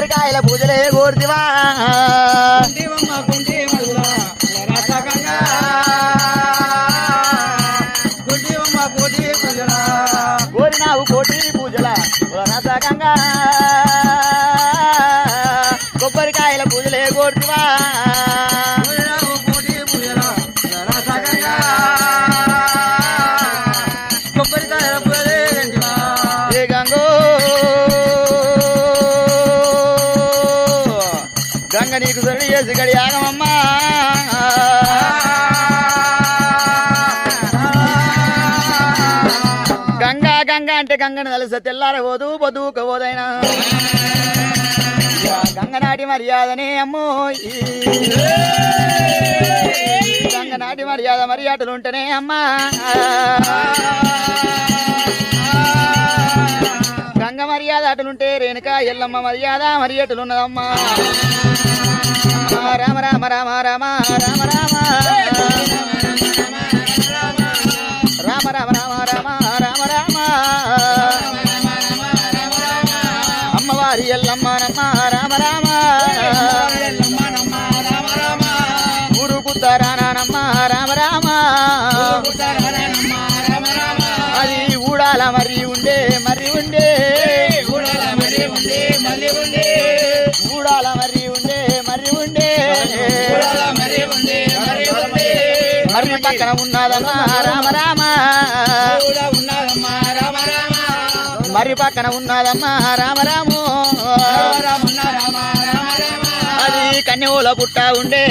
కొబ్బరికాయల పూజలే కోరితివా కోరినావు కోటి పూజల రసగంగా కొబ్బరికాయల పూజలే కోరితివా గంగ నీకు సరి చేసి గడి ఆగమమ్మా గంగా గంగ అంటే గంగను కలిసి తెల్లారబోదు పొద్దుకోబోదైనా గంగనాటి మర్యాదనే అమ్మో గంగనాటి మర్యాద మర్యాదలుంటేనే అమ్మా గంగ మర్యాద అటులుంటే రేణుక ఎల్లమ్మ మర్యాద మర్యాదలున్నదమ్మా రామ రామ రామ రామ రామ రామ రామ రామ రామ రామ రామ రామ అమ్మవారి ఎల్లమ్మ నమ్మ రామ రామ ఉరుకుతారానమ్మ రామ రామ అది ఊడాల మరి ఉండే మరి ఉండే ఊడాల మరి ఉండే మరి ఉండే మరి పక్కన ఉన్నదమ్మా రామ రామ మరి పక్కన ఉన్నదమ్మా రామ రాము అది కన్యవుల పుట్ట ఉండే